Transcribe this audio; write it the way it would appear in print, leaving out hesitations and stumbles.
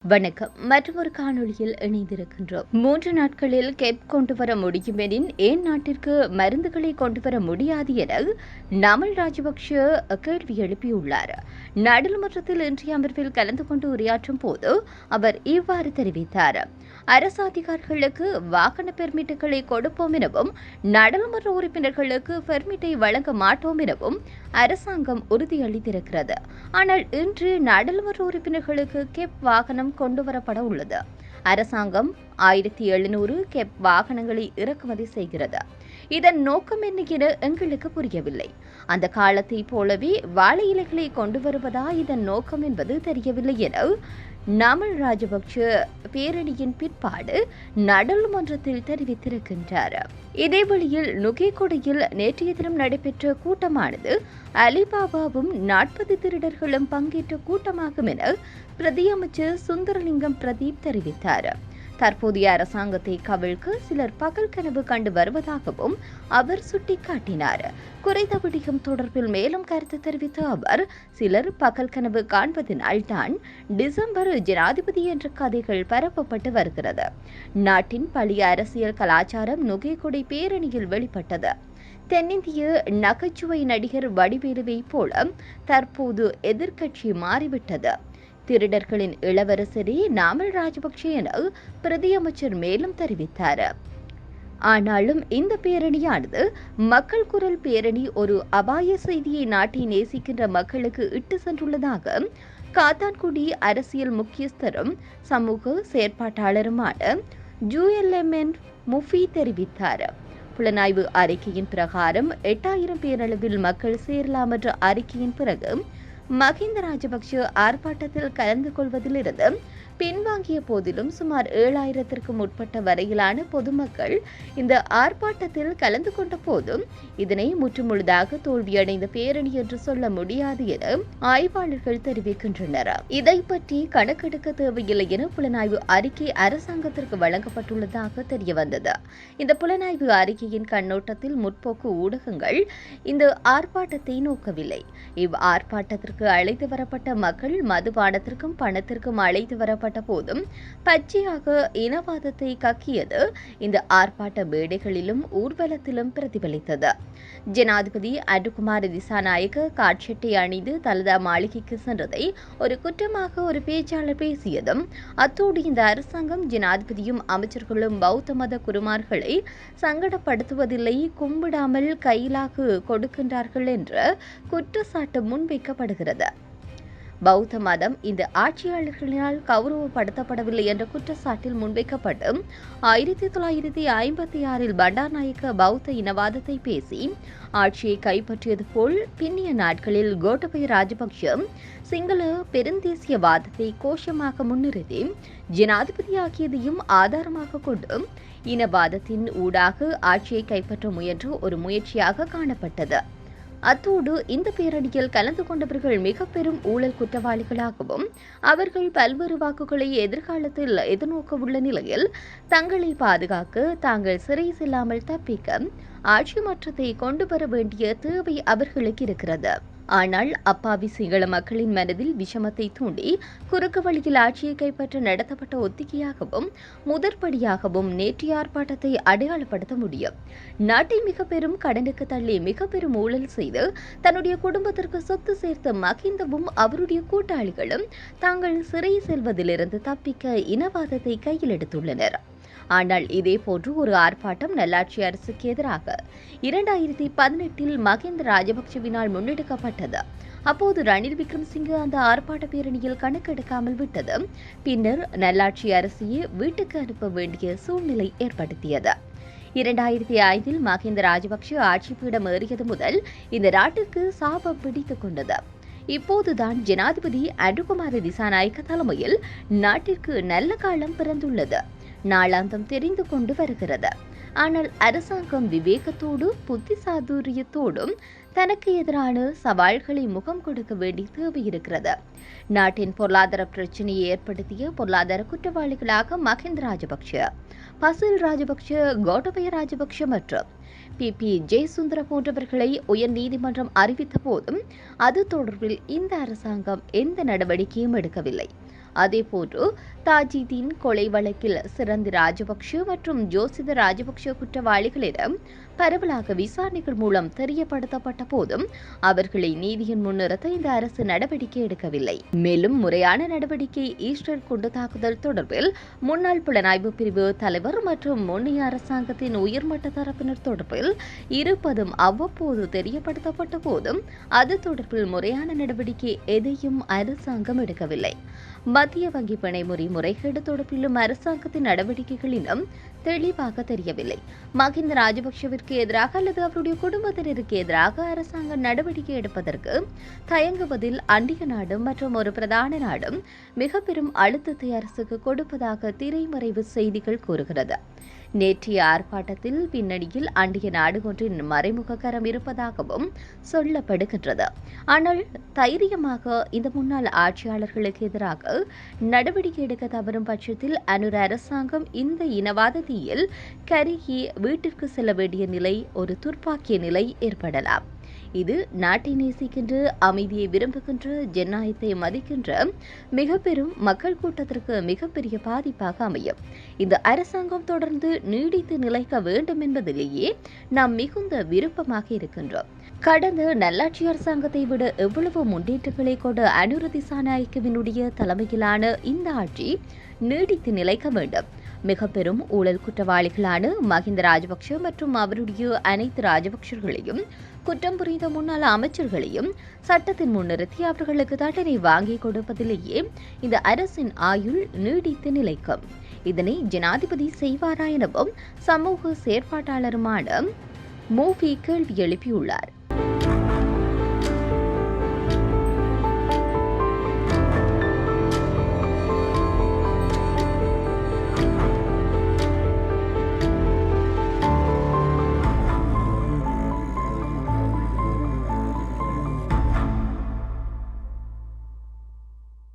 வணக்கம். மற்றொரு காணொளியில் இணைந்திருக்கின்றோம். 3 நாட்களில் கெப் கொண்டு வர முடியும் எனின் ஏன் நாட்டிற்கு மருந்துகளை கொண்டு வர முடியாது என நாமல் ராஜபக்ஷ கேள்வி எழுப்பியுள்ளார். நாடாளுமன்றத்தில் இன்றைய அமர்வில் கலந்து கொண்டு உரையாற்றும் போது அவர் இவ்வாறு தெரிவித்தார். அரசு அதிகாரிகளுக்கு வாகன பெர்மிட்டுகளை கொடுப்போம் எனவும் நாடாளுமன்ற உறுப்பினர்களுக்கு பெர்மிட்டை வழங்க மாட்டோம் எனவும் அரசாங்கம் உறுதியளித்திருக்கிறது. ஆனால் இன்று நாடாளுமன்ற உறுப்பினர்களுக்கு கெப் வாகனம் கொண்டுவரப்பட உள்ளது. அரசாங்கம் 1700 கெப் வாகனங்களை இறக்குமதி செய்கிறது. இதன் நோக்கம் என்ன என எங்களுக்கு புரியவில்லை. அந்த காலத்தை போலவே வாழை இலைகளை கொண்டு வருவதா இதன் நோக்கம் என்பது தெரியவில்லை என நாமல் ராஜபக்ஷ பேரணியின் பிற்பாடு நாடாளுமன்றத்தில் தெரிவித்திருக்கின்றார். இதேவழியில் நுகேகொடையில் நேற்றைய தினம் நடைபெற்ற கூட்டமானது அலிபாபாவும் 40 திருடர்களும் பங்கேற்ற கூட்டமாகும் என பிரதி அமைச்சர் சுந்தரலிங்கம் பிரதீப் தெரிவித்தார். தற்போதைய அரசாங்கத்தை கவிழ்க்க சிலர் பகல் கனவு கண்டு வருவதாகவும் அவர் சுட்டிக்காட்டினார். குறைந்த விடயம் தொடர்பில் மேலும் கருத்து தெரிவித்த அவர், சிலர் பகல் கனவு காண்பதனால் தான் டிசம்பர் ஜனாதிபதி என்ற கதைகள் பரப்பப்பட்டு வருகிறது. நாட்டின் பழைய அரசியல் கலாச்சாரம் நுகேகொடை பேரணியில் வெளிப்பட்டது. தென்னிந்திய நகைச்சுவை நடிகர் வடிவேலுவை போல தற்போது எதிர்க்கட்சி மாறிவிட்டது. திருடர்களின் இளவரசரே நாமல் ராஜபக்ஷ என பிரதி அமைச்சர் மேலும் தெரிவித்தார். ஆனாலும் இந்த பேரணியானது மக்கள் குரல் பேரணி ஒரு அபாய செய்தியை நாட்டை நேசிக்கின்ற மக்களுக்கு இட்டு சென்றுள்ளதாக காத்தான்குடி அரசியல் முக்கியஸ்தரும் சமூக செயற்பாட்டாளருமான ஜூஎல்எம்என் முஃபி தெரிவித்தார். புலனாய்வு அறிக்கையின் பிரகாரம் 8000 பேரளவில் மக்கள் சேரலாம் என்ற அறிக்கையின் பிறகு மஹிந்த ராஜபக்ஷ ஆர்ப்பாட்டத்தில் கலந்து கொள்வதிலிருந்து பின்வாங்கிய போதிலும் சுமார் 7000க்கும் முற்பட்ட வரையிலான பொதுமக்கள் இந்த ஆர்ப்பாட்டத்தில் கலந்து கொண்ட போதும் இதனை முற்றுமுழுதாக தோல்வியடைந்த பேரணி என்று சொல்ல முடியாது என ஆய்வாளர்கள் தெரிவிக்கின்றனர். இதை பற்றி கணக்கெடுக்க தேவையில்லை என புலனாய்வு அறிக்கை அரசாங்கத்திற்கு வழங்கப்பட்டுள்ளதாக தெரியவந்தது. இந்த புலனாய்வு அறிக்கையின் கண்ணோட்டத்தில் முற்போக்கு ஊடகங்கள் இந்த ஆர்ப்பாட்டத்தை நோக்கவில்லை. இவ் ஆர்ப்பாட்டத்திற்கு அழைத்து வரப்பட்ட மக்கள் மதுபானத்திற்கும் பணத்திற்கும் அழைத்து வரப்பட்ட போதும் பச்சையாக இனவாதத்தை கக்கியது இந்த ஆர்ப்பாட்ட மேடைகளிலும் ஊர்வலத்திலும் பிரதிபலித்தது. ஜனாதிபதி அனுகுமார திசாநாயக்க காட்சட்டை அணிந்து தலதா மாளிகைக்கு சென்றதை ஒரு குற்றமாக ஒரு பேச்சாளர் பேசியதும், அத்தோடு இந்த அரசாங்கம் ஜனாதிபதியும் அமைச்சர்களும் பௌத்த மத குருமார்களை சங்கடப்படுத்துவதில்லை, கும்பிடாமல் கையிலாக கொடுக்கின்றார்கள் என்ற குற்றச்சாட்டு முன்வைக்கப்படுகிறது. பௌத்த மதம் இந்த ஆட்சியாளர்களினால் கௌரவப்படுத்தப்படவில்லை என்ற குற்றச்சாட்டில் முன்வைக்கப்பட்டு 1956 பண்டார்நாயக்க பௌத்த இனவாதத்தை பேசி ஆட்சியை கைப்பற்றியது போல் பின்னிய நாட்களில் கோட்டபய ராஜபக்ஷ சிங்கள பெருந்தேசியவாதத்தை கோஷமாக முன்னிறுத்தி ஜனாதிபதியாகியதையும் ஆதாரமாக கொண்டு இனவாதத்தின் ஊடாக ஆட்சியை கைப்பற்ற முயன்ற ஒரு முயற்சியாக காணப்பட்டது. அத்தோடு இந்த பேரணியில் கலந்து கொண்டவர்கள் மிக பெரும் ஊழல் குற்றவாளிகளாகவும் அவர்கள் பல்வேறு வாக்குகளை எதிர்காலத்தில் எதிர்நோக்க உள்ள நிலையில் தங்களை பாதுகாக்க தாங்கள் சிறை செல்லாமல் தப்பிக்க ஆட்சி மாற்றத்தை கொண்டு வர வேண்டிய தேவை அவர்களுக்கு இருக்கிறது. ஆனால் அப்பாவி சிங்கள மக்களின் மனதில் விஷமத்தை தூண்டி குறுக்கு வழியில் ஆட்சியை கைப்பற்ற நடத்தப்பட்ட ஒத்திகையாகவும் முதற்படியாகவும் நேற்றைய ஆர்ப்பாட்டத்தை அடையாளப்படுத்த முடியும். நாட்டை மிக பெரும் கடனுக்கு தள்ளி மிக பெரும் ஊழல் செய்து தன்னுடைய குடும்பத்திற்கு சொத்து சேர்த்த மகிந்தவும் அவருடைய கூட்டாளிகளும் தாங்கள் சிறை செல்வதிலிருந்து தப்பிக்க இனவாதத்தை கையில் எடுத்துள்ளனர். ஆனால் இதே போன்று ஒரு ஆர்ப்பாட்டம் நல்லாட்சி அரசுக்கு எதிராக 2018 மஹிந்த ராஜபக்ஷவினால் முன்னெடுக்கப்பட்டது. அப்போது ரணில் விக்ரமசிங்கே அந்த ஆர்ப்பாட்ட பேரணியில் கணக்கெடுக்காமல் விட்டது பின்னர் நல்லாட்சி அரசையே வீட்டுக்கு அனுப்ப வேண்டிய சூழ்நிலை ஏற்படுத்தியது. 2005 மஹிந்த ராஜபக்ஷ ஆட்சி பீடம் ஏறியது முதல் இந்த நாட்டிற்கு சாபம் பிடித்துக் கொண்டது. இப்போதுதான் ஜனாதிபதி அனுகுமார திசாநாயக்க தலைமையில் நாட்டிற்கு நல்ல காலம் பிறந்துள்ளது. நாளாந்தம் தெரிந்து கொண்டு வருகிறது. ஆனால் அரசாங்கம் விவேகத்தோடு புத்தி சாதுரியத்தோடும் தனக்கு எதிரான சவால்களை முகம் கொடுக்க வேண்டிய தேவை இருக்கிறது. நாட்டின் பொருளாதார பிரச்சினையை ஏற்படுத்திய பொருளாதார குற்றவாளிகளாக மஹிந்த ராஜபக்ஷ, பசில் ராஜபக்ஷ, கோட்டபய ராஜபக்ஷ மற்றும் பிபி ஜெயசுந்தர போன்றவர்களை உயர் நீதிமன்றம் அறிவித்த போதும் அது தொடர்பில் இந்த அரசாங்கம் எந்த நடவடிக்கையும் எடுக்கவில்லை. அதேபோன்று தாஜிதீன் கொலை வழக்கில் சிறந்தி ராஜபக்ஷ மற்றும் ஜோசித ராஜபக்ஷ குற்றவாளிகளிடம் பரவலாக விசாரணைகள் மூலம் தெரியப்படுத்தப்பட்ட போதும் அவர்களை நீதியின் முன்னிறுத்த இந்த அரசு நடவடிக்கை எடுக்கவில்லை. மேலும் முறையான நடவடிக்கை ஈஸ்டர் குண்டு தாக்குதல் தொடர்பில் முன்னாள் புலனாய்வு பிரிவு தலைவர் மற்றும் முன்னைய அரசாங்கத்தின் உயர்மட்ட தரப்பினர் தொடர்பில் இருப்பதும் அவ்வப்போது தெரியப்படுத்தப்பட்ட போதும் அது தொடர்பில் முறையான நடவடிக்கை எதையும் அரசாங்கம் எடுக்கவில்லை. மத்திய வங்கி பிணைமுறை முறைகேடு தொடர்பிலும் அரசாங்கத்தின் நடவடிக்கைகளிலும் தெளிவாக தெரியவில்லை. மஹிந்த ராஜபக்ஷவிற்கு எதிராக அல்லது அவருடைய குடும்பத்தினருக்கு எதிராக அரசாங்கம் நடவடிக்கை எடுப்பதற்கு தயங்குவதில் அண்டிய நாடும் மற்றும் ஒரு பிரதான நாடும் மிக பெரும் அழுத்தத்தை அரசுக்கு கொடுப்பதாக திரைமறைவு செய்திகள் கூறுகிறது. நேற்றைய ஆர்ப்பாட்டத்தில் பின்னணியில் அண்டிய நாடு ஒன்றின் மறைமுக கரம் இருப்பதாகவும் சொல்லப்படுகின்றது. ஆனால் தைரியமாக இந்த முன்னாள் ஆட்சியாளர்களுக்கு எதிராக நடவடிக்கை எடுக்க தவறும் பட்சத்தில் அனுர அரசாங்கம் இந்த இனவாத தீயில் கருகி வீட்டிற்கு செல்ல வேண்டிய நிலை, ஒரு துர்ப்பாக்கிய நிலை ஏற்படலாம். இது நாட்டை நேசிக்கின்ற, அமைதியை விரும்புகின்ற, ஜனநாயகத்தை மதிக்கின்ற மிக பெரும் மக்கள் கூட்டத்திற்கு மிகப்பெரிய பாதிப்பாக அமையும். இந்த அரசாங்கம் தொடர்ந்து நீடித்து நிலைக்க வேண்டும் என்பதிலேயே நாம் மிகுந்த விருப்பமாக இருக்கின்றோம். கடந்த நல்லாட்சி அரசாங்கத்தை விட எவ்வளவு முன்னேற்றங்களை கொண்ட அனுர திசாநாயக்கவினுடைய தலைமையிலான இந்த ஆட்சி நீடித்து நிலைக்க வேண்டும். மிக பெரும் ஊழல் குற்றவாளிகளான மஹிந்த ராஜபக்ஷ மற்றும் அவருடைய அனைத்து ராஜபக்ஷர்களையும், குற்றம் புரிந்த முன்னாள் அமைச்சர்களையும் சட்டத்தின் முன்னிறுத்தி அவர்களுக்கு தண்டனை வாங்கி கொடுப்பதிலேயே இந்த அரசின் ஆயுள் நீடித்து நிலைக்கும். இதனை ஜனாதிபதி செய்வாரா எனவும் சமூக செயற்பாட்டாளருமான மூவி கேள்வி எழுப்பியுள்ளார்.